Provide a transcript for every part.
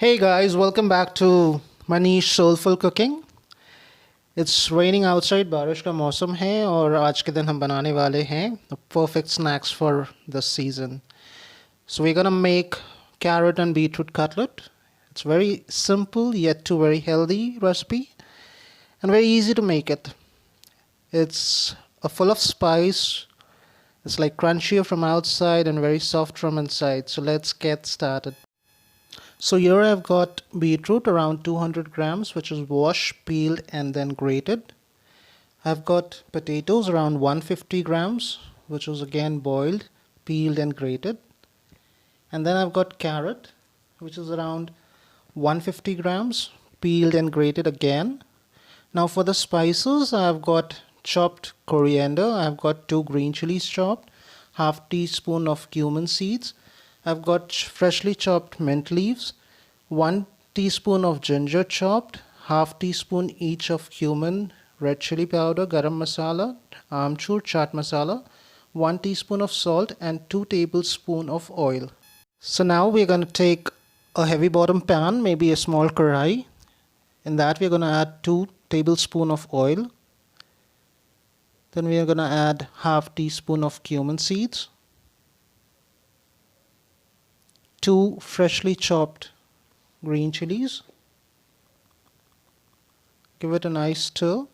Hey guys, welcome back to Manish Soulful Cooking. It's raining outside, बारिश का मौसम है और आज के दिन हम बनाने वाले हैं the perfect snacks for this season. So we're gonna make carrot and beetroot cutlet. It's very simple yet too very healthy recipe and very easy to make it. It's full of spice. It's like crunchier from outside and very soft from inside. So let's get started. So here I've got beetroot around 200 grams, which is washed, peeled and then grated. I've got potatoes around 150 grams, which was again boiled, peeled and grated. And then I've got carrot, which is around 150 grams, peeled and grated again. Now for the spices, I've got chopped coriander, I've got 2 green chilies chopped, half teaspoon of cumin seeds, I've got freshly chopped mint leaves, 1 teaspoon of ginger chopped, half teaspoon each of cumin, red chilli powder, garam masala, amchur chaat masala, 1 teaspoon of salt and 2 tablespoon of oil. So now we're going to take a heavy bottom pan, maybe a small kadai. In that we're going to add 2 tablespoon of oil. Then we are going to add half teaspoon of cumin seeds, 2 freshly chopped green chilies. Give it a nice stir.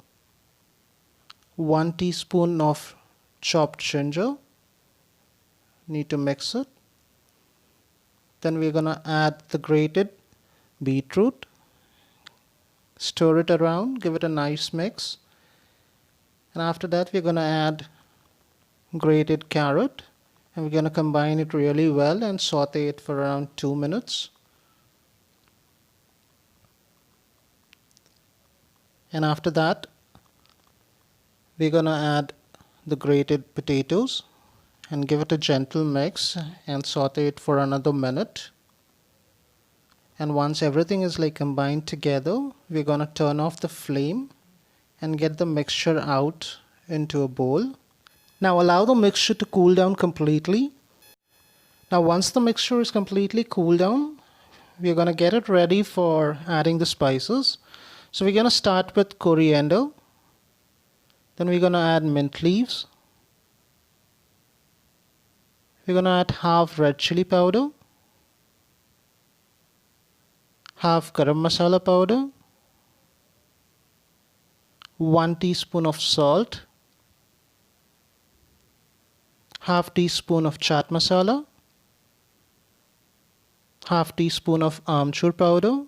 1 teaspoon of chopped ginger. Need to mix it. Then we're going to add the grated beetroot. Stir it around. Give it a nice mix. And after that we're going to add grated carrot. And we're going to combine it really well and saute it for around 2 minutes. And after that, we're going to add the grated potatoes and give it a gentle mix and saute it for another minute. And once everything is like combined together, we're going to turn off the flame and get the mixture out into a bowl. Now allow the mixture to cool down completely. Now once the mixture is completely cooled down, we're going to get it ready for adding the spices. So we're going to start with coriander. Then we're going to add mint leaves. We're going to add half red chili powder, half garam masala powder, 1 teaspoon of salt, half teaspoon of chaat masala, half teaspoon of Amchur powder,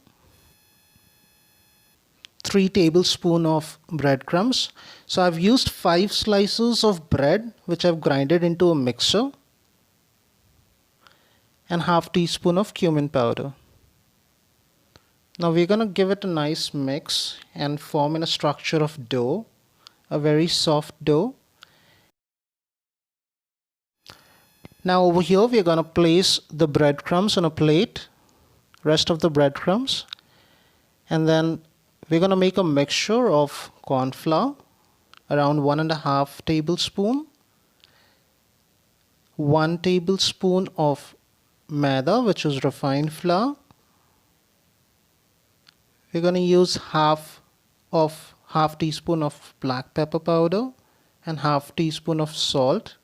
3 tablespoon of breadcrumbs. So I've used 5 slices of bread which I've grinded into a mixer, and half teaspoon of cumin powder. Now we're going to give it a nice mix and form in a structure of dough, a very soft dough. Now over here we're going to place the breadcrumbs on a plate, rest of the breadcrumbs, and then we're going to make a mixture of corn flour, around 1.5 tablespoon, 1 tablespoon of Maida, which is refined flour. We're going to use half teaspoon of black pepper powder and half teaspoon of salt.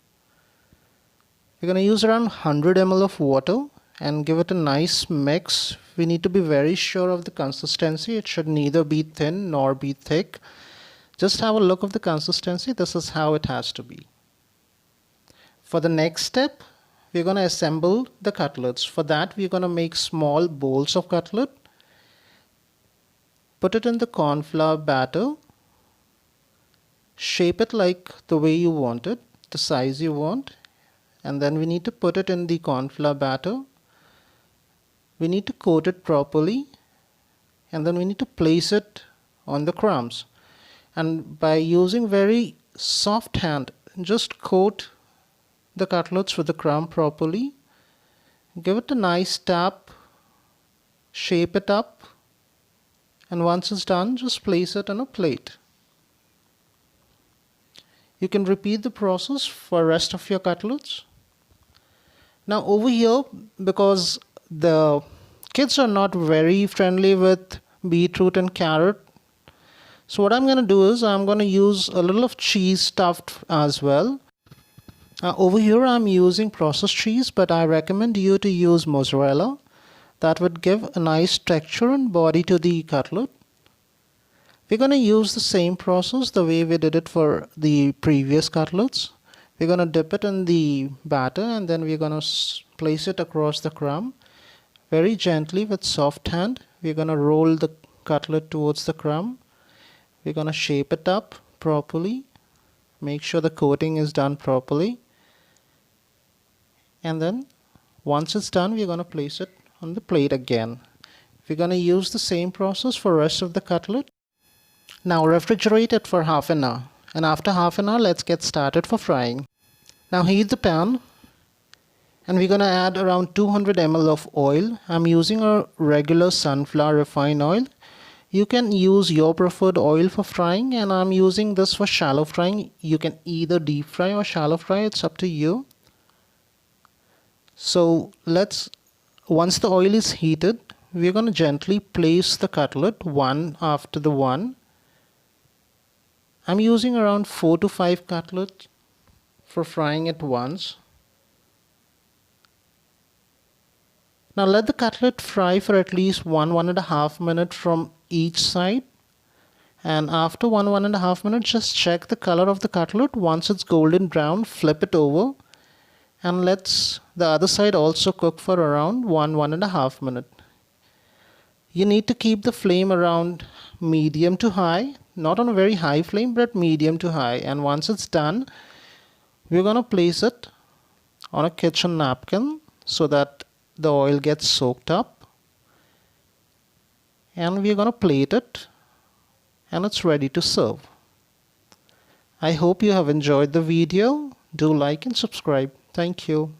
We're going to use around 100 ml of water and give it a nice mix. We need to be very sure of the consistency. It should neither be thin nor be thick. Just have a look of the consistency. This is how it has to be. For the next step, we're going to assemble the cutlets. For that, we're going to make small bowls of cutlet. Put it in the corn flour batter. Shape it like the way you want it, the size you want. And then we need to put it in the corn flour batter. We need to coat it properly. And then we need to place it on the crumbs. And by using very soft hand, just coat the cutlets with the crumb properly. Give it a nice tap. Shape it up. And once it's done, just place it on a plate. You can repeat the process for the rest of your cutlets. Now over here, because the Kids are not very friendly with beetroot and carrot. So what I'm going to do is I'm going to use a little of cheese stuffed as well. Over here I'm using processed cheese, but I recommend you to use mozzarella. That would give a nice texture and body to the cutlet. We're going to use the same process the way we did it for the previous cutlets. We're going to dip it in the batter and then we're going to place it across the crumb. Very gently with soft hand, we're going to roll the cutlet towards the crumb. We're going to shape it up properly. Make sure the coating is done properly. And then once it's done, we're going to place it on the plate again. We're going to use the same process for the rest of the cutlet. Now refrigerate it for half an hour. And after half an hour, let's get started for frying. Now heat the pan. And we're going to add around 200 ml of oil. I'm using a regular sunflower refined oil. You can use your preferred oil for frying, and I'm using this for shallow frying. You can either deep fry or shallow fry, it's up to you. So once the oil is heated, we're going to gently place the cutlet one after the one. I'm using around 4 to 5 cutlets for frying at once. Now let the cutlet fry for at least 1.5 minutes from each side. And after 1.5 minutes, just check the color of the cutlet. Once it's golden brown, flip it over. And let's the other side also cook for around 1.5 minutes. You need to keep the flame around medium to high. Not on a very high flame, but medium to high. And once it's done, we're going to place it on a kitchen napkin so that the oil gets soaked up, and we're going to plate it, and it's ready to serve. I hope you have enjoyed the video. Do like and subscribe. Thank you.